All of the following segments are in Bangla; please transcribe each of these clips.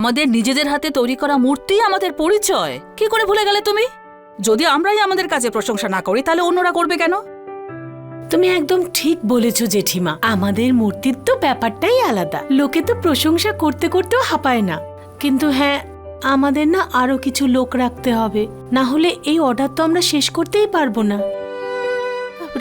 আমাদের নিজেদের হাতে তৈরি করা মূর্তি আমাদের পরিচয়। কি করে ভুলে গেলে তুমি? যদি আমরাই আমাদের কাজে প্রশংসা না করি তাহলে অন্যরা করবে কেন? তুমি একদম ঠিক বলেছো জেঠিমা, আমাদের মূর্তির তো ব্যাপারটাই আলাদা। লোকে তো প্রশংসা করতে করতেও হাঁপায় না। কিন্তু হ্যাঁ, আমাদের না আরো কিছু লোক রাখতে হবে, না হলে এই অর্ডার তো আমরা শেষ করতেই পারবো না।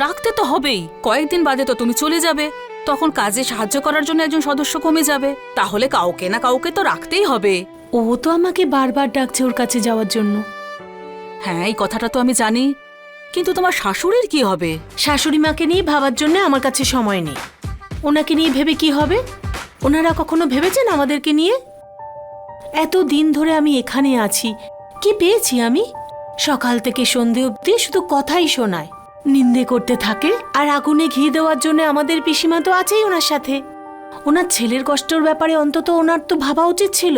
রাখতে তো হবেই। কয়েকদিন বাদে তো তুমি চলে যাবে, তখন কাজে সাহায্য করার জন্য একজন সদস্য কমে যাবে। তাহলে কাউকে না কাউকে তো রাখতেই হবে। ও তো আমাকে বারবার ডাকছে ওর কাছে যাওয়ার জন্য। হ্যাঁ, এই কথাটা তো আমি জানি, কিন্তু তোমার শাশুড়ির কি হবে? শাশুড়ি মাকে নিয়ে ভাবার জন্য আমার কাছে সময় নেই। ওনাকে নিয়ে ভেবে কি হবে? ওনারা কখনো ভেবেছেন আমাদেরকে নিয়ে? এত দিন ধরে আমি এখানে আছি, কি পেয়েছি আমি? সকাল থেকে সন্ধে অবধি শুধু কথাই শোনায়, নিন্দে করতে থাকে। আর আগুনে ঘি দেওয়ার জন্য আমাদের পিসিমা তো আছেই ওনার সাথে। ওনার ছেলের কষ্টের ব্যাপারে অন্তত ওনার তো ভাবা উচিত ছিল।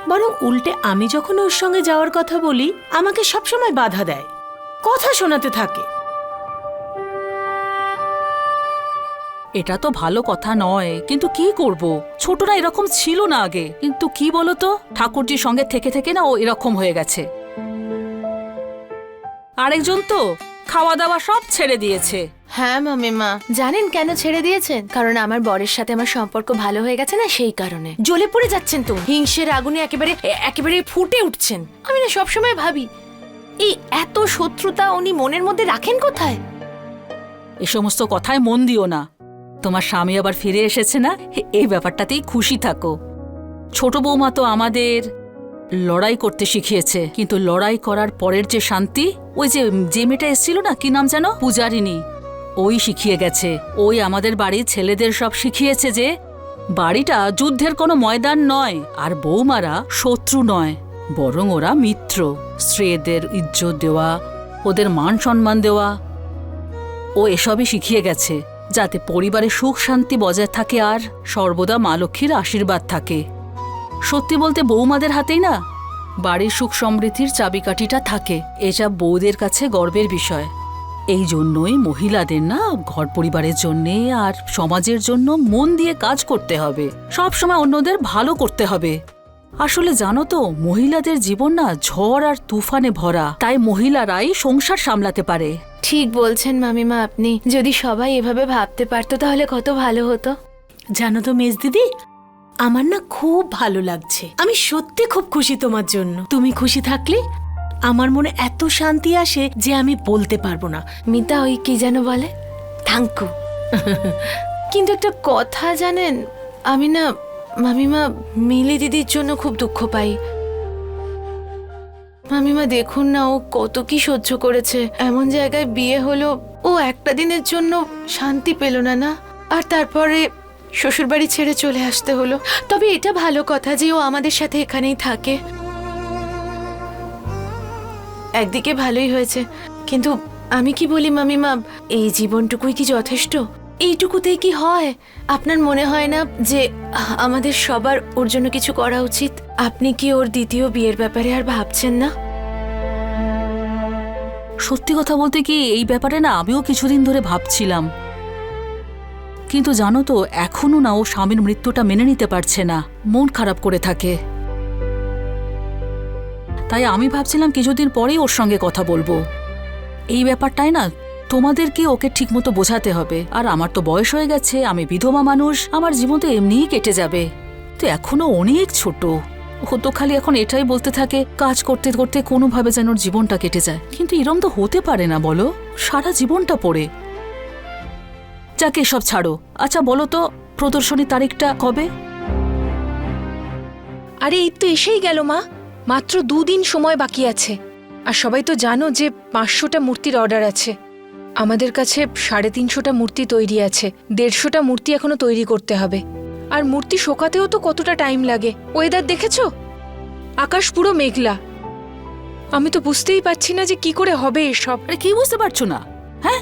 বরং উল্টে আমি যখন ওর সঙ্গে যাওয়ার কথা বলি, আমাকে সবসময় বাধা দেয়, কথা শোনাতে থাকে। এটা তো ভালো কথা নয়, কিন্তু কি করব? ছোটরা এরকম ছিল না আগে। কিন্তু কি বলতো, ঠাকুরজির সঙ্গে থেকে থেকে না ও এরকম হয়ে গেছে। আরেকজন তো খাওয়া দাওয়া সব ছেড়ে দিয়েছে। হ্যাঁ মামিমা, জানেন কেন ছেড়ে দিয়েছেন? কারণ আমার বরের সাথে আমার সম্পর্ক ভালো হয়ে গেছে না, সেই কারণে। জ্বলে পড়ে যাচ্ছেন তো, হিংসের আগুনে একেবারে একেবারে ফুটে উঠছেন। আমি না সবসময় ভাবি, এই এত শত্রুতা উনি মনের মধ্যে রাখেন কোথায়? এ সমস্ত কথায় মন দিও না। তোমার স্বামী আবার ফিরে এসেছে না, এই ব্যাপারটাতেই খুশি থাকো। ছোট বৌমা তো আমাদের লড়াই করতে শিখিয়েছে, কিন্তু লড়াই করার পরের যে শান্তি, ওই যে মেয়েটা এসেছিল না, কি নাম যেন, পূজারিনী, ওই শিখিয়ে গেছে। ওই আমাদের বাড়ির ছেলেদের সব শিখিয়েছে যে বাড়িটা যুদ্ধের কোনো ময়দান নয়, আর বৌমারা শত্রু নয়, বরং ওরা মিত্র। স্ত্রীদের ইজ্জত দেওয়া, ওদের মান সম্মান দেওয়া, ও এসবই শিখিয়ে গেছে, যাতে পরিবারে সুখ শান্তি বজায় থাকে আর সর্বদা মা লক্ষ্মীর আশীর্বাদ থাকে। সত্যি বলতে বৌমাদের হাতেই না বাড়ির সুখ সমৃদ্ধির চাবিকাঠিটা থাকে। এটা বউদের কাছে গর্বের বিষয়। এই জন্যই মহিলাদের না ঘর পরিবারের জন্যে আর সমাজের জন্য মন দিয়ে কাজ করতে হবে, সব সময় অন্যদের ভালো করতে হবে। আসলে জানো তো, মহিলাদের জীবন না ঝড় আর তুফানে ভরা, তাই মহিলারাই সংসার সামলাতে পারে। ঠিক বলছেন মামিমা আপনি। যদি সবাই এভাবে ভাবতে পারতো তাহলে কত ভালো হতো। জানো তো মেজ দিদি, আমার না খুব ভালো লাগছে। আমি সত্যি খুব খুশি তোমার জন্য। তুমি খুশি থাকলে আমার মনে এত শান্তি আসে যে আমি বলতে পারবো না। মিতা ওই কি যেন বলে, থ্যাংকু। কিন্তু একটা কথা জানেন, আমি না মামিমা মিলি দিদির জন্য খুব দুঃখ পাই। মামিমা দেখুন না, ও কত কি সহ্য করেছে। এমন জায়গায় বিয়ে হলো, ও একটা দিনের জন্য শান্তি পেল না, না? আর তারপরে শ্বশুরবাড়ি ছেড়ে চলে আসতে হলো। তবে এটা ভালো কথা যে ও আমাদের সাথে এখানেই থাকে। একদিকে ভালোই হয়েছে, কিন্তু আমি কি বলি মামিমা, এই জীবনটুকুই কি যথেষ্ট? এইটুকুতেই কি হয়? আপনার মনে হয় না যে আমাদের সবার ওর জন্য কিছু করা উচিত? আপনি কি ওর দ্বিতীয় বিয়ের ব্যাপারে আর ভাবছেন না? সত্যি কথা বলতে কি, এই ব্যাপারে না আমিও কিছুদিন ধরে ভাবছিলাম, কিন্তু জানো তো এখনো না ও স্বামীর মৃত্যুটা মেনে নিতে পারছে না, মন খারাপ করে থাকে। তাই আমি ভাবছিলাম কিছুদিন পরেই ওর সঙ্গে কথা বলবো। এই ব্যাপারটাই না তোমাদেরকে ওকে ঠিকমতো বোঝাতে হবে। আর আমার তো বয়স হয়ে গেছে, আমি বিধবা মানুষ, আমার জীবন তো এমনিই কেটে যাবে। তো এখনো অনেক ছোট, ও তো খালি এখন এটাই বলতে থাকে, কাজ করতে করতে কোনোভাবে যেন ওর জীবনটা কেটে যায়। কিন্তু এরম তো হতে পারে না, বলো, সারা জীবনটা পড়ে। যাকে সব ছাড়ো। আচ্ছা বলো তো, প্রদর্শনীর তারিখটা কবে? আরে এই তো এসেই গেল মা, মাত্র 2 দিন সময় বাকি আছে। আর সবাই তো জানো যে 500টা মূর্তির অর্ডার আছে। আমাদের কাছে 350টা মূর্তি তৈরি আছে, 150টা মূর্তি এখনো তৈরি করতে হবে। আর মূর্তি শোকাতেও তো কতটা টাইম লাগে। ওয়েদার দেখেছো, আকাশ পুরো মেঘলা। আমি তো বুঝতেই পারছি না যে কি করে হবে এসব। আরে কি বুঝতে পারছো না? হ্যাঁ,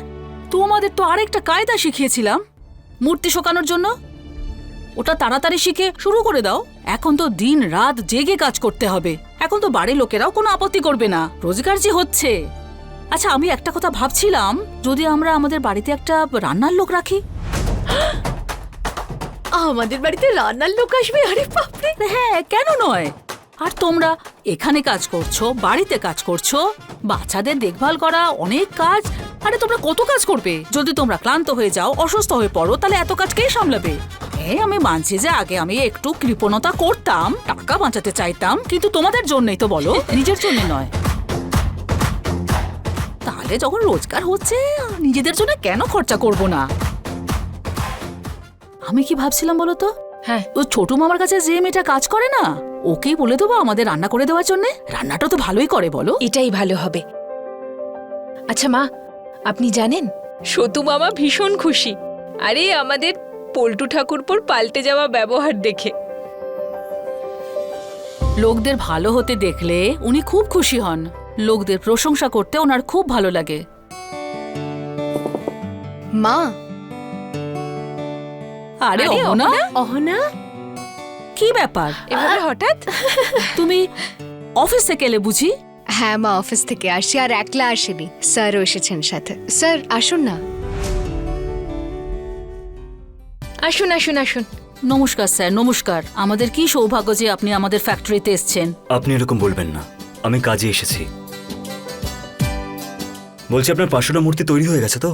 তোমাদের তো আরেকটা কায়দা শিখিয়েছিলাম মূর্তি শোকানোর জন্য, ওটা তাড়াতাড়ি শিখে শুরু করে দাও। এখন তো দিন রাত জেগে কাজ করতে হবে। এখন তো বাড়ির লোকেরাও কোনো আপত্তি করবে না, রোজগার যে হচ্ছে। আচ্ছা আমি একটা কথা ভাবছিলাম, যদি আমরা আমাদের বাড়িতে একটা রান্নার লোক রাখি। আমাদের বাড়িতে রান্নার লোক আসবে। আরে বাপরে! হ্যাঁ, কেন নয়? আর তোমরা এখানে কাজ করছো, বাড়িতে কাজ করছো, বাচ্চাদের দেখভাল করা, অনেক কাজ। আরে তোমরা কত কাজ করবে? যদি তোমরা ক্লান্ত হয়ে যাও, অসুস্থ হয়ে পড়ো, তাহলে এত কাজ কে সামলাবে? আমি মানছি যে আগে আমি একটু কৃপণতা করতাম, টাকা বাঁচাতে চাইতাম, কিন্তু তোমাদের জন্যই তো বলো, নিজের জন্য নয়। তাহলে যখন রোজগার হচ্ছে, নিজেদের জন্য কেন খরচা করব না? আমি কি ভাবছিলাম বলো তো, হ্যাঁ, ও ছোট মামার কাছে যে মেয়েটা কাজ করে না, ওকেই বলে দেবো আমাদের রান্না করে দেওয়ার জন্য। রান্নাটা তো ভালোই করে বলো। এটাই ভালো হবে। আচ্ছা মা, আপনি জানেন সতু মামা ভীষণ খুশি। আরে আমাদের পল্টু ঠাকুরপোর পাল্টে যাওয়া ব্যবহার দেখে। লোকদের ভালো হতে দেখলে উনি খুব খুশি হন। লোকদের প্রশংসা করতে ওনার খুব ভালো লাগে। মা, আরে অহনা, অহনা, কি ব্যাপার? এভাবে হঠাৎ? তুমি অফিস থেকে এলে বুঝি? হ্যাঁ মা, অফিস থেকে আসছি। আর একলা আসেনি, স্যারও এসেছেন সাথে। স্যার আসুন না। আসুন আসুন আসুন। নমস্কার স্যার, নমস্কার। আমাদের কি সৌভাগ্য যে আপনি আমাদের ফ্যাক্টরিতে এসেছেন। আপনি এরকম বলবেন না, আমি কাজে এসেছি। বলছি আপনার 500টা মূর্তি তৈরি হয়ে গেছে তো?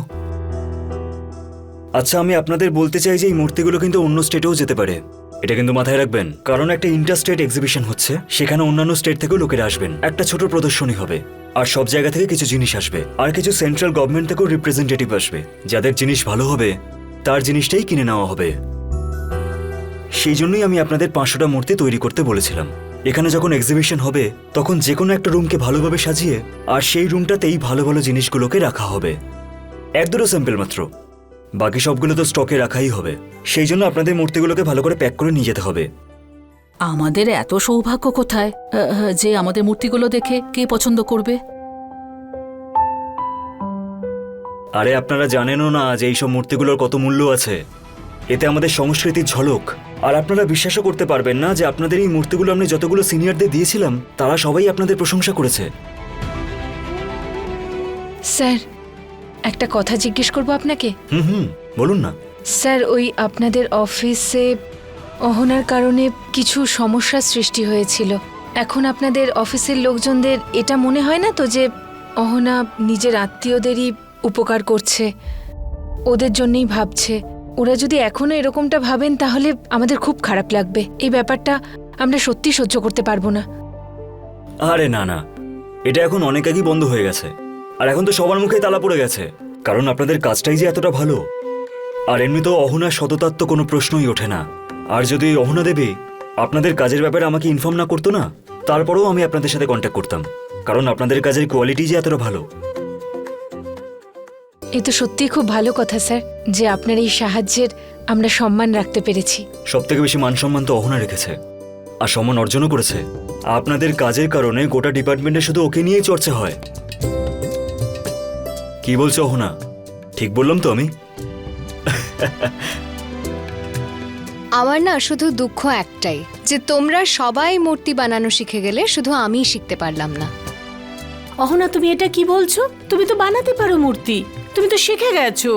আচ্ছা, আমি আপনাদের বলতে চাই যে এই মূর্তিগুলো কিন্তু অন্য স্টেটেও যেতে পারে। এটা কিন্তু মাথায় রাখবেন, কারণ একটা ইন্টার স্টেট এক্সিবিশন হচ্ছে, সেখানে অন্যান্য স্টেট থেকেও লোকেরা আসবেন। একটা ছোট প্রদর্শনী হবে, আর সব জায়গা থেকে কিছু জিনিস আসবে, আর কিছু সেন্ট্রাল গভর্নমেন্ট থেকেও রিপ্রেজেন্টেটিভ আসবে। যাদের জিনিস ভালো হবে তার জিনিসটাই কিনে নেওয়া হবে। সেই জন্যই আমি আপনাদের 500টা মূর্তি তৈরি করতে বলেছিলাম। এখানে যখন এক্সিবিশন হবে তখন যে কোনো একটা রুমকে ভালোভাবে সাজিয়ে আর সেই রুমটাতেই ভালো ভালো জিনিসগুলোকে রাখা হবে। 1-2টো স্যাম্পল মাত্র, বাকি সবগুলো তো স্টকে রাখাই হবে। সেই জন্য আপনাদের মূর্তিগুলোকে ভালো করে প্যাক করে নিয়ে যেতে হবে। আমাদের এত সৌভাগ্য কোথায় যে আমাদের মূর্তিগুলো দেখে কে পছন্দ করবে? আরে আপনারা জানেনও না যে এইসব মূর্তিগুলোর কত মূল্য আছে। এতে আমাদের সংস্কৃতির ঝলক। আর আপনারা বিশ্বাসও করতে পারবেন না যে আপনাদের এই মূর্তিগুলো আমি যতগুলো সিনিয়রদের দিয়েছিলাম তারা সবাই আপনাদের প্রশংসা করেছে। স্যার, একটা কথা জিজ্ঞেস করবো আপনাকে। হুম, বলুন না। স্যার, ওই আপনাদের অফিসে অহনার কারণে কিছু সমস্যার সৃষ্টি হয়েছিল। এখন আপনাদের অফিসের লোকজনদের এটা মনে হয় না তো যে অহনা নিজের আত্মীয়দেরই উপকার করছে, ওদের জন্যই ভাবছে? ওরা যদি এখনো এরকমটা ভাবেন তাহলে আমাদের খুব খারাপ লাগবে। এই ব্যাপারটা আমরা সত্যি সহ্য করতে পারবো না। আরে না না, এটা এখন অনেক আগেই বন্ধ হয়ে গেছে। আর এখন তো সবার মুখেই তালা পড়ে গেছে, কারণ আপনাদের কাজটাই যে এতটা ভালো। আর এমনিতেও অহনার সততার তো কোনো প্রশ্নই ওঠে না। আর যদি অহনা দেবী আপনাদের কাজের ব্যাপারে আমাকে ইনফর্ম না করতো না, তারপরেও আমি আপনাদের সাথে কন্ট্যাক্ট করতাম, কারণ আপনাদের কাজের কোয়ালিটি যে এতটা ভালো। এ তো সত্যিই খুব ভালো কথা স্যার, যে আপনার এই সাহায্যের আমরা সম্মান রাখতে পেরেছি। সব থেকে বেশি মান সম্মান তো অহনা রেখেছে, আর সম্মান অর্জনও করেছে। আপনাদের কাজের কারণে গোটা ডিপার্টমেন্টে শুধু ওকে নিয়েই চর্চা হয়। কি বলছো অহনা, ঠিক বললাম তো আমি? আমার না শুধু দুঃখ একটাই, যে তোমরা সবাই মূর্তি বানানো শিখে গেলে, শুধু আমিই শিখতে পারলাম না। অহনা, তুমি এটা কি বলছো? তুমি তো বানাতে পারো মূর্তি, তুমি তো শিখে গেছো।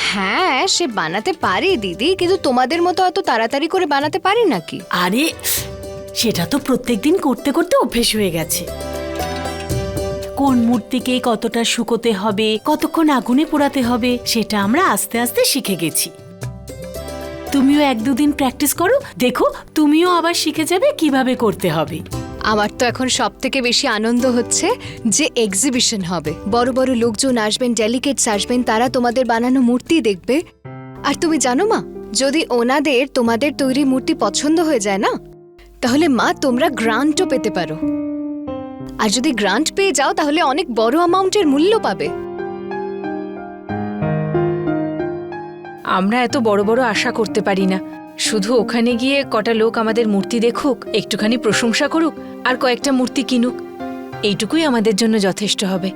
হ্যাঁ, সে বানাতে পারি দিদি, কিন্তু তোমাদের মতো অত তাড়াতাড়ি করে বানাতে পারি নাকি? আরে সেটা তো প্রত্যেকদিন করতে করতে অভ্যেস হয়ে গেছে। কোন মূর্তিকে কতটা শুকোতে হবে, কতক্ষণ আগুনে পোড়াতে হবে, সেটা আমরা আস্তে আস্তে শিখে গেছি। তুমিও 1-2 দিন প্র্যাকটিস করো, দেখো তুমিও আবার শিখে যাবে কিভাবে করতে হবে। আমার তো এখন সব থেকে বেশি আনন্দ হচ্ছে যে এক্সিবিশন হবে, বড় বড় লোকজন আসবেন, ডেলিগেটস আসবেন, তারা তোমাদের বানানো মূর্তি দেখবে। আর তুমি জানো মা, যদি ওনাদের তোমাদের তৈরি মূর্তি পছন্দ হয়ে যায় না, তাহলে মা তোমরা গ্রান্টও পেতে পারো। আর যদি গ্রান্ট পেয়ে যাও তাহলে অনেক বড় অ্যামাউন্টের মূল্য পাবে। আমরা এত বড় বড় আশা করতে পারি না। শুধু ওখানে গিয়ে কটা লোক আমাদের মূর্তি দেখুক, একটুখানি প্রশংসা করুক, আর কয়েকটা মূর্তি কিনুক, এইটুকুই আমাদের জন্য যথেষ্ট হবে।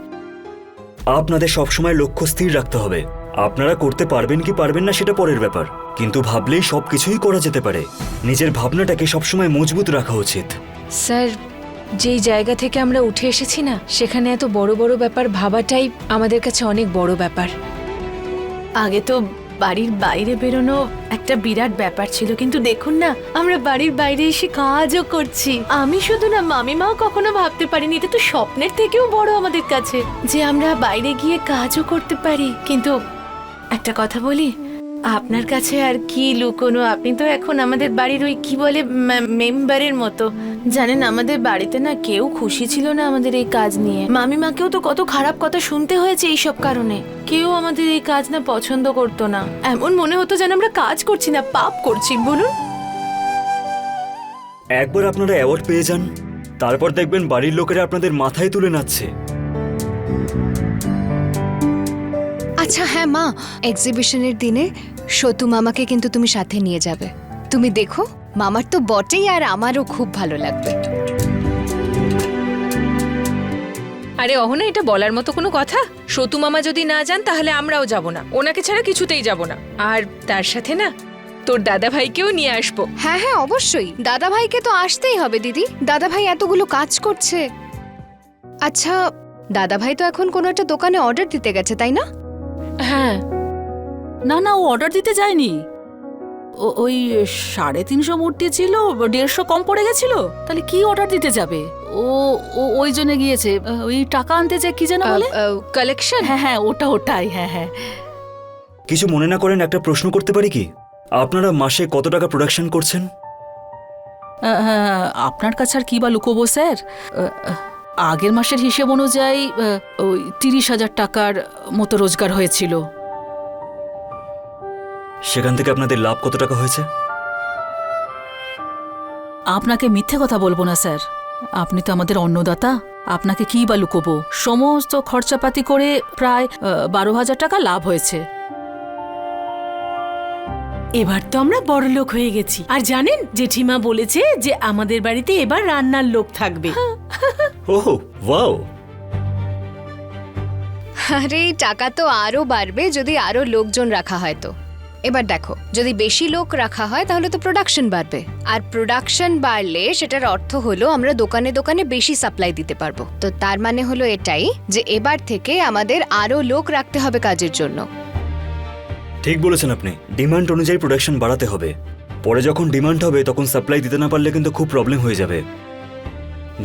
আপনাদের সবসময় লক্ষ্য স্থির রাখতে হবে। আপনারা করতে পারবেন কি পারবেন না সেটা পরের ব্যাপার, কিন্তু ভাবলেই সবকিছুই করা যেতে পারে। নিজের ভাবনাটাকে সবসময় মজবুত রাখা উচিত। স্যার, যেই জায়গা থেকে আমরা উঠে এসেছি না, সেখানে এত বড় বড় ব্যাপার ভাবাটাই আমাদের কাছে অনেক বড় ব্যাপার। আগে তো বাড়ির বাইরে বেরোনো একটা বিরাট ব্যাপার ছিল, কিন্তু দেখুন না আমরা বাড়ির বাইরে এসে কাজও করছি। আমি শুধু না, মামিমাও কখনো ভাবতে পারিনি, এটা তো স্বপ্নের থেকেও বড় আমাদের কাছে যে আমরা বাইরে গিয়ে কাজও করতে পারি। কিন্তু একটা কথা বলি, আপনার কাছে আর কি লুকোনো, আপনি তো এখন আমাদের বাড়ির ওই কি বলে মেম্বারের মতো। জানেন, আমাদের বাড়িতে না কেউ খুশি ছিল না আমাদের এই কাজ নিয়ে। মামিমাকেও তো কত খারাপ কথা শুনতে হয়েছে এইসব কারণে। কেউ আমাদের এই কাজ না পছন্দ করতো না, এমন মনে হতো যেন আমরা কাজ করছি না, পাপ করছি। বলুন, একবার আপনারা অ্যাওয়ার্ড পেয়ে যান, তারপর দেখবেন বাড়ির লোকেরা আপনাদের মাথায় তুলে নাচছে। আচ্ছা হ্যাঁ মা, এক্সিবিশনের দিনে সতু মামাকে কিন্তু তুমি সাথে নিয়ে যাবে। তুমি দেখো, মামার তো বটেই, আর আমারও খুব ভালো লাগবে। আরে অহনা, এটা বলার মতো কোনো কথা? সতু মামা যদি না যান তাহলে আমরাও যাব না, ওনাকে ছাড়া কিছুতেই যাব না। আর তার সাথে না তোর দাদা ভাইকেও নিয়ে আসবো। হ্যাঁ হ্যাঁ অবশ্যই, দাদা ভাইকে তো আসতেই হবে দিদি, দাদা ভাই এতগুলো কাজ করছে। আচ্ছা, দাদা ভাই তো এখন কোনো একটা দোকানে অর্ডার দিতে গেছে, তাই না? হ্যাঁ। না না, ও অর্ডার দিতে যায়নি। ওই 350 মূর্তি ছিল, 150 কম পড়ে গেছিল, তাহলে কি অর্ডার দিতে যাবে? ও ওই জন্য গিয়েছে, ওই টাকা আনতে যে কি যেন বলে, কালেকশন। হ্যাঁ হ্যাঁ, ওটাই, হ্যাঁ হ্যাঁ। কিছু মনে না করেন একটা প্রশ্ন করতে পারি কি? আপনারা মাসে কত টাকা প্রোডাকশন করছেন? আপনার কাছে আর কি বা লুকোবো স্যার। আগের মাসের হিসেব অনুযায়ী ওই 30,000 টাকার মতো রোজগার হয়েছিল। সেখান থেকে আপনাদের লাভ কত টাকা হয়েছে? আপনাকে মিথ্যে কথা বলবো না স্যার, আপনি তো আমাদের অন্নদাতা, আপনাকে কি বা লুকোবো। সমস্ত খরচাপাতি করে প্রায় 12,000 টাকা লাভ হয়েছে। এবার তো আমরা বড় লোক হয়ে গেছি। আর জানেন, জেঠিমা বলেছে যে আমাদের বাড়িতে এবার রান্নার লোক থাকবে। ওহ ওয়াও! আরে টাকা তো আরো বাড়বে যদি আরো লোকজন রাখা হয়। তো এবার দেখো, যদি বেশি লোক রাখা হয় তাহলে তো প্রোডাকশন বাড়বে, আর প্রোডাকশন বাড়লে সেটার অর্থ হলো আমরা দোকানে দোকানে বেশি সাপ্লাই দিতে পারবো। তো তার মানে হলো এটাই যে এবার থেকে আমাদের আরো লোক রাখতে হবে কাজের জন্য। ঠিক বলেছেন আপনি, ডিমান্ড অনুযায়ী প্রোডাকশন বাড়াতে হবে। পরে যখন ডিমান্ড হবে তখন সাপ্লাই দিতে না পারলে কিন্তু খুব প্রবলেম হয়ে যাবে।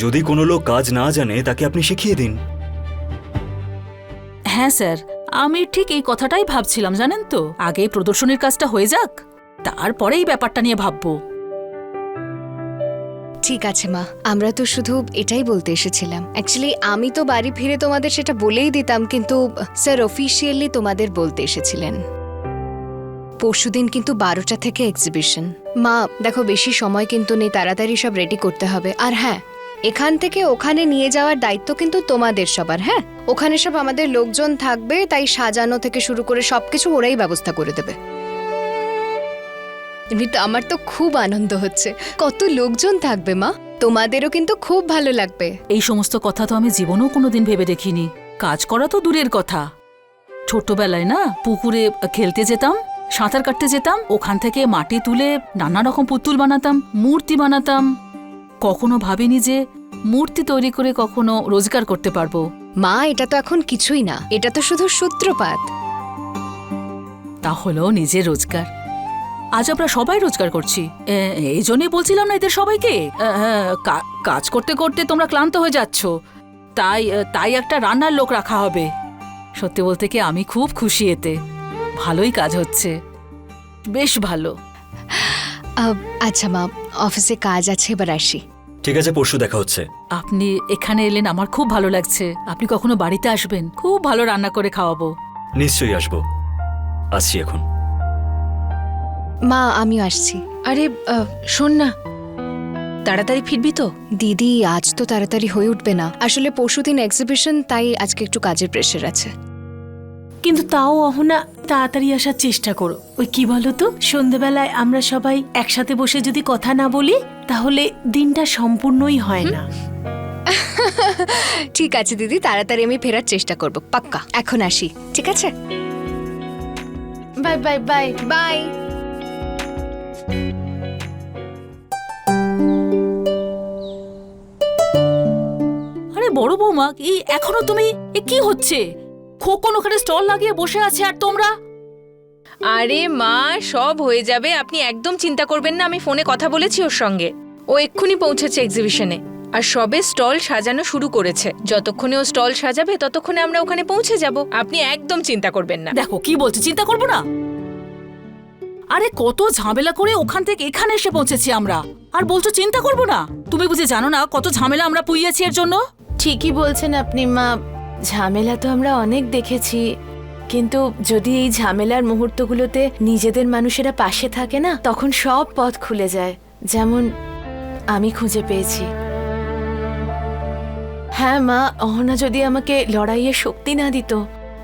যদি কোনো লোক কাজ না জানে তাকে আপনি শিখিয়ে দিন। হ্যাঁ স্যার, আমি ঠিক এই কথাটাই ভাবছিলাম, জানেন তো। আগে প্রদর্শনীর কাজটা হয়ে যাক, তারপরে এই ব্যাপারটা নিয়ে ভাববো। ঠিক আছে মা, আমরা তো শুধু এটাই বলতে এসেছিলাম। অ্যাকচুয়ালি আমি তো বাড়ি ফিরে তোমাদের সেটা বলেই দিতাম, কিন্তু স্যার অফিসিয়ালি তোমাদের বলতে এসেছিলেন। পরশুদিন কিন্তু 12টা থেকে এক্সিবিশন। মা দেখো, বেশি সময় কিন্তু নেই, তাড়াতাড়ি সব রেডি করতে হবে। আর হ্যাঁ, এখান থেকে ওখানে নিয়ে যাওয়ার দায়িত্ব কিন্তু তোমাদের সবার। হ্যাঁ, ওখানে সব আমাদের লোকজন থাকবে, তাই সাজানো থেকে শুরু করে সবকিছু ওরাই ব্যবস্থা করে দেবে। এমনিতে আমার তো খুব আনন্দ হচ্ছে, কত লোকজন থাকবে মা, তোমাদেরও কিন্তু খুব ভালো লাগবে। এই সমস্ত কথা তো আমি জীবনেও কোনোদিন ভেবে দেখিনি। কাজ করা তো দূরের কথা, ছোটবেলায় না পুকুরে খেলতে যেতাম, সাঁতার কাটতে যেতাম, ওখান থেকে মাটি তুলে নানা রকম পুতুল বানাতাম, মূর্তি বানাতাম। কখনো ভাবিনি যে মূর্তি তৈরি করে কখনো রোজগার করতে পারবো। মা এটা তো এখন কিছুই না, এটা তো শুধু সূত্রপাত। তা হলো নিজের রোজগার। আজ আমরা সবাই রোজগার করছি। এই জন্যই বলছিলাম না এদের সবাইকে, কাজ করতে করতে তোমরা ক্লান্ত হয়ে যাচ্ছ, তাই একটা রান্নার লোক রাখা হবে। সত্যি বলতে কি আমি খুব খুশি, এতে ভালোই কাজ হচ্ছে, বেশ ভালো। আচ্ছা মা, অফিসে কাজ আছে, এবার আসি। ঠিক আছে, পরশু দেখা হচ্ছে। আপনি এখানে এলেন, আমার খুব ভালো লাগছে। আপনি কখনো বাড়িতে আসবেন, খুব ভালো রান্না করে খাওয়াবো। নিশ্চয়ই আসবো, আসছি এখন। মা আমিও আসছি। আরে শোন না, তাড়াতাড়ি ফিরবি তো? দিদি আজ তো তাড়াতাড়ি হয়ে উঠবে না, আসলে পরশুদিন এক্সিবিশন, তাই আজকে একটু কাজের প্রেশার আছে। কিন্তু তাও অহনা, তাড়াতাড়ি আসার চেষ্টা করো। ওই কি বলো তো, সন্ধেবেলায় আমরা সবাই একসাথে বসে যদি কথা না বলি তাহলে দিনটা সম্পূর্ণই হয় না। ঠিক আছে দিদি, তাড়াতাড়ি আমি ফেরার চেষ্টা করব, পাক্কা। এখন আসি, ঠিক আছে? Bye bye bye bye. আরে বড় বৌমা, এই এখনো তুমি, কি হচ্ছে? খোকন ওখানে স্টল লাগিয়ে বসে আছে আর তোমরা আরে মা, সব হয়ে যাবে, আপনি একদম চিন্তা করবেন না। আমি ফোনে কথা বলেছি ওর সঙ্গে, ও এক্ষুনি পৌঁছেছে এক্সিবিশনে। আর সবে স্টল সাজানো শুরু করেছে। যতক্ষণে ও স্টল সাজাবে ততক্ষণে আমরা ওখানে পৌঁছে যাব। আপনি একদম চিন্তা করবেন না। দেখো কি বলছে, চিন্তা করবো না? আরে কত ঝামেলা করে ওখান থেকে এখানে এসে পৌঁছেছি আমরা, আর বলছো চিন্তা করবো না? তুমি বুঝে জানো না কত ঝামেলা আমরা পুইয়েছি এর জন্য? ঠিকই বলছেন আপনি মা, ঝামেলা তো আমরা অনেক দেখেছি, কিন্তু যদি এই ঝামেলার মুহূর্তগুলোতে নিজেদের মানুষেরা পাশে থাকে না, তখন সব পথ খুলে যায়, যেমন আমি খুঁজে পেয়েছি। হ্যাঁ মা, অহনা যদি আমাকে লড়াইয়ের শক্তি না দিত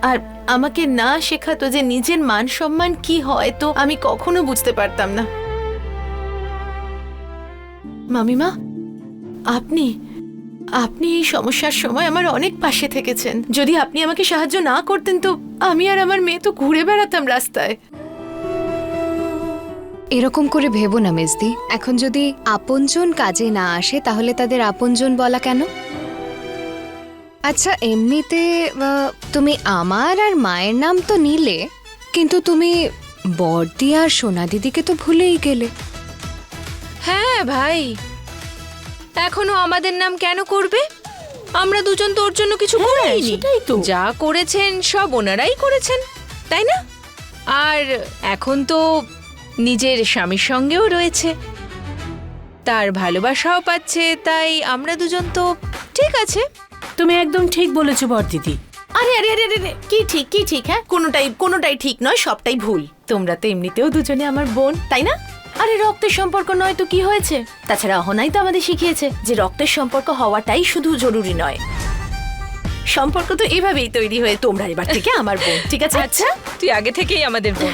আর আমাকে না শেখাতো যে নিজের মান সম্মান কি হয়, তো আমি কখনো বুঝতে পারতাম না। মামিমা, আপনি আপনি এই সমস্যার সময় আমার অনেক পাশে থেকেছেন। যদি আপনি আমাকে সাহায্য না করতেন তো আমি আর আমার মেয়ে তো ঘুরে বেড়াতাম রাস্তায়। এরকম করে ভেবো না মেজদি। এখন যদি আপনজন কাজে না আসে তাহলে তাদের আপনজন বলা কেন? আচ্ছা, এমনিতে তুমি আমার আর মায়ের নাম তো নিলে, কিন্তু তুমি বড়দি আর সোনা দিদিকে তো ভুলেই গেলে। হ্যাঁ ভাই, এখনো আমাদের নাম কেন করবে? আমরা দুজন তো ওর জন্য কিছু করিনি। সেটাই তো। যা করেছেন সব ওনারাই করেছেন, তাই না? আর এখন তো নিজের স্বামীর সঙ্গেও রয়েছে, তার ভালোবাসাও পাচ্ছে, তাই আমরা দুজন তো ঠিক আছে। তুমি একদম ঠিক বলেছো বড়দিদি। আরে আরে আরে আরে, কি ঠিক কি ঠিক? হ্যাঁ, কোনোটাই ঠিক নয়, সবটাই ভুল। তোমরা তো এমনিতেও দুজনে আমার বোন, তাই না? আরে রক্তের সম্পর্ক নয় তো কি হয়েছে? তাছাড়া অহনাই তো আমাদের শিখিয়েছে যে রক্তের সম্পর্ক হওয়াটাই শুধু জরুরি নয়, সম্পর্ক তো এভাবেই তৈরি হয়ে তোমরা এবার থেকে আমার বোন, ঠিক আছে? আচ্ছা, তুই আগে থেকেই আমাদের বোন।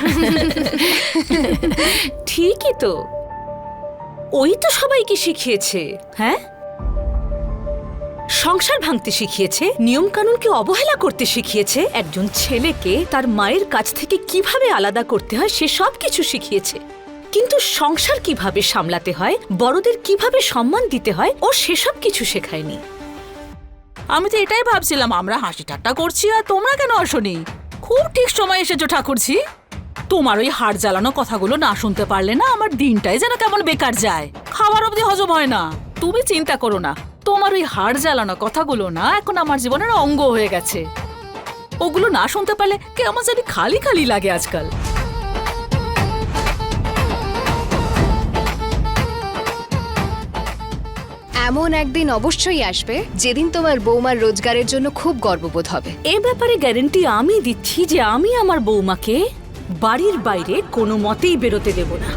ঠিকই তো, ওই তো সবাইকে শিখিয়েছে। হ্যাঁ, সংসার ভাঙতে শিখিয়েছে, নিয়ম কানুনকে অবহেলা করতে শিখিয়েছে, একজন ছেলেকে তার মায়ের কাছ থেকে কিভাবে আলাদা করতে হয় সে সব কিছু শিখিয়েছে। কিন্তু সংসার কিভাবে সামলাতে হয়, বড়দের কিভাবে সম্মান দিতে হয়, ও সেসব কিছু শেখায়নি। আমি তো এটাই ভাবছিলাম আমরা হাসি ঠাট্টা করছি আর তোমরা কেন আসোনি। খুব ঠিক সময় এসেছো ঠাকুরজি। তোমার ওই হাড় জ্বালানো কথাগুলো না শুনতে পারলে না আমার দিনটাই যেন কেমন বেকার যায়, খাবার অবধি হজম হয় না। তুমি চিন্তা করো না, তোমার ওই হাড় জ্বালানো কথাগুলো না এখন আমার জীবনের অঙ্গ হয়ে গেছে। ওগুলো না শুনতে পারলে কেমন জানি খালি খালি লাগে আজকাল। এমন একদিন অবশ্যই আসবে যেদিন তোমার বৌমার রোজগারের জন্য খুব গর্ববোধ হবে। এ ব্যাপারে গ্যারান্টি আমি দিচ্ছি যে আমি আমার বৌমাকে বাড়ির বাইরে কোনো মতেই বেরোতে দেব না।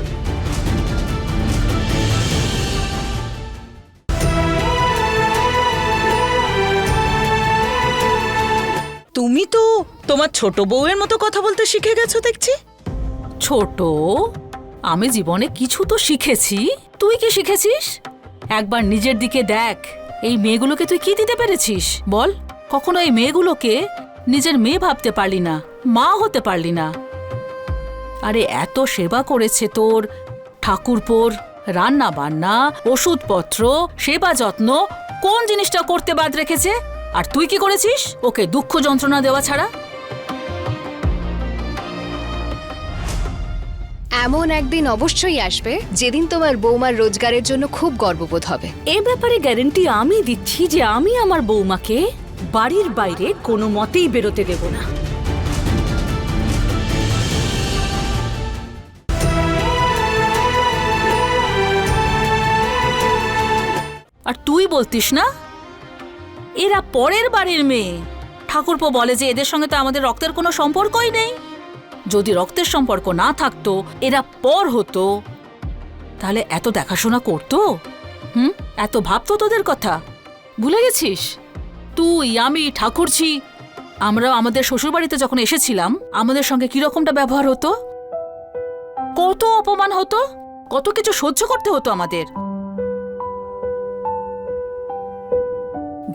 তুমি তো তোমার ছোট বউয়ের মতো কথা বলতে শিখে গেছো দেখছি। ছোট, আমি জীবনে কিছু তো শিখেছি, তুই কি শিখেছিস? একবার নিজের দিকে দেখ, এই মেয়েগুলোকে তুই কি দিতে পেরেছিস বল? কখনো এই মেয়েগুলোকে নিজের মেয়ে ভাবতে পারলি না, মা হতে পারলি না। আরে এত সেবা করেছে তোর, ঠাকুরপোর রান্না বান্না, ওষুধপত্র, সেবা যত্ন, কোন জিনিসটা করতে বাদ রেখেছে? আর তুই কি করেছিস? ওকে দুঃখ যন্ত্রণা দেওয়া ছাড়া। এমন একদিন অবশ্যই আসবে যেদিন তোমার বৌমার রোজগারের জন্য খুব গর্ববোধ হবে। এ ব্যাপারে গ্যারান্টি আমি দিচ্ছি যে আমি আমার বৌমাকে বাড়ির বাইরে কোনো মতেই বেরোতে দেব না। আর তুই বলতিস না এরা পরের বাড়ির মেয়ে। ঠাকুরপো বলে যে এদের সঙ্গে তো আমাদের রক্তের কোনো সম্পর্কই নেই। যদি রক্তের সম্পর্ক না থাকতো, এরা পর হতো, তাহলে এত দেখাশোনা করতো? এত ভাবতো তোদের কথা? ভুলে গেছিস? তুই, আমি, ঠাকুরজি, আমরা আমাদের শ্বশুরবাড়িতে যখন এসেছিলাম আমাদের সঙ্গে কিরকমটা ব্যবহার হতো, কত অপমান হতো, কত কিছু সহ্য করতে হতো আমাদের।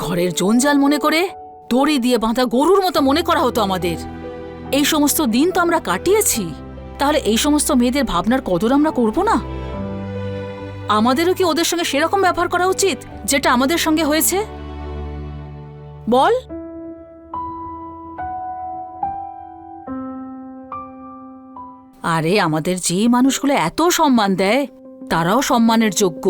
ঘরের জঞ্জাল মনে করে দড়ি দিয়ে বাঁধা গরুর মতো মনে করা হতো আমাদের। এই সমস্ত দিন তো আমরা কাটিয়েছি, তাহলে এই সমস্ত মেয়েদের ভাবনার কদর আমরা করব না? আমাদেরও কি ওদের সঙ্গে সেরকম ব্যবহার করা উচিত যেটা আমাদের সঙ্গে হয়েছে? বল। আরে আমাদের যে মানুষগুলো এত সম্মান দেয় তারাও সম্মানের যোগ্য।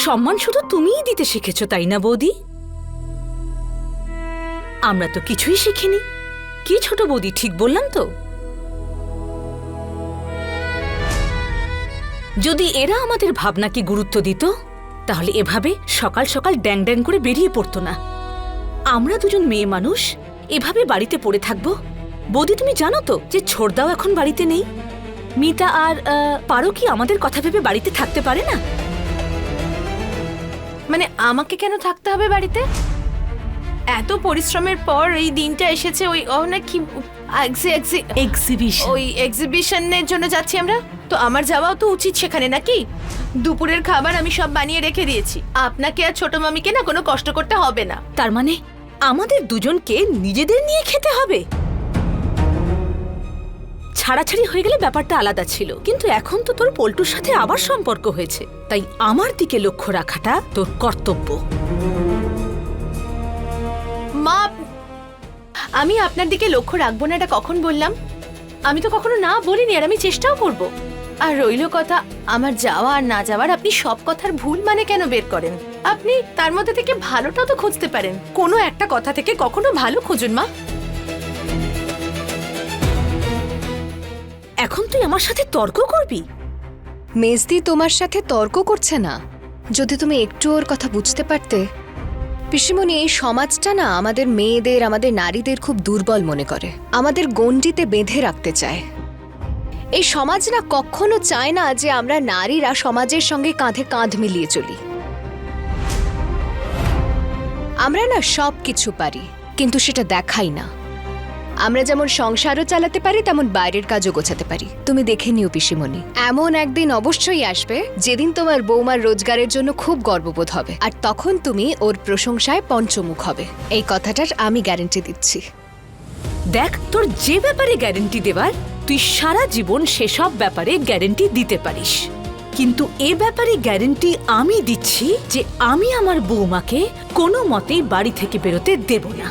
সম্মান শুধু তুমিই দিতে শিখেছো, তাই না বৌদি? আমরা তো কিছুই শিখিনি। কি ছোট বৌদি, ঠিক বললাম তো? যদি এরা আমাদের ভাবনাকে গুরুত্ব দিত তাহলে এভাবে সকাল সকাল ড্যাং ড্যাং করে বেরিয়ে পড়তো না। আমরা দুজন মেয়ে মানুষ এভাবে বাড়িতে পড়ে থাকবো? বৌদি তুমি জানো তো যে ছোড়দাও এখন বাড়িতে নেই। মিতা আর পারো কি আমাদের কথা ভেবে বাড়িতে থাকতে পারে না? মানে আমাকে কেন থাকতে হবে বাড়িতে? এত পরিশ্রমের পর এই দিনটা এসেছে, ওই নাকি এক্সিবিশন। ওই এক্সিবিশনের জন্য যাচ্ছি আমরা, তো আমার যাওয়াও তো উচিত সেখানে নাকি? দুপুরের খাবার আমি সব বানিয়ে রেখে দিয়েছি, আপনাকে আর ছোট মামিকে না কোনো কষ্ট করতে হবে না। তার মানে আমাদের দুজনকে নিজেদের নিয়ে খেতে হবে? ছাড়াছাড়ি হয়ে গেলে ব্যাপারটা আলাদা ছিল, কিন্তু এখন তো তোর পল্টুর সাথে আবার সম্পর্ক হয়েছে, তাই আমার দিকে লক্ষ্য রাখাটা তোর কর্তব্য। মা, আমি আপনার দিকে লক্ষ্য রাখবো না এটা কখন বললাম? আমি তো কখনো না বলিনি, আর আমি চেষ্টাও করব। আর রইল কথা আমার যাওয়া আর না যাওয়ার, আপনি সব কথার ভুল মানে কেন বের করেন? আপনি তার মধ্যে থেকে ভালোটাও তো খুঁজতে পারেন। কোনো একটা কথা থেকে কখনো ভালো খুঁজুন মা। এখন তুই আমার সাথে তর্ক করবি? মেজদি তোমার সাথে তর্ক করছে না। যদি তুমি একটু ওর কথা বুঝতে পারতে। পিসিমণি, এই সমাজটা না আমাদের মেয়েদের, আমাদের নারীদের খুব দুর্বল মনে করে, আমাদের গণ্ডিতে বেঁধে রাখতে চায়। এই সমাজ না কখনো চায় না যে আমরা নারীরা সমাজের সঙ্গে কাঁধে কাঁধ মিলিয়ে চলি। আমরা না সব কিছু পারি, কিন্তু সেটা দেখাই না। আমরা যেমন সংসারও চালাতে পারি, তেমন বাইরের কাজও গোছাতে পারি। তুমি দেখে নিও পিসিমণি, এমন একদিন অবশ্যই আসবে যেদিন তোমার বৌমার রোজগারের জন্য খুব গর্ববোধ হবে, আর তখন তুমি ওর প্রশংসায় পঞ্চমুখ হবে। এই কথাটার আমি গ্যারান্টি দিচ্ছি। দেখ, তোর যে ব্যাপারে গ্যারান্টি দেবার তুই সারা জীবন সেসব ব্যাপারে গ্যারান্টি দিতে পারিস, কিন্তু এ ব্যাপারে গ্যারান্টি আমি দিচ্ছি যে আমি আমার বৌমাকে কোনো মতেই বাড়ি থেকে বেরোতে দেব না।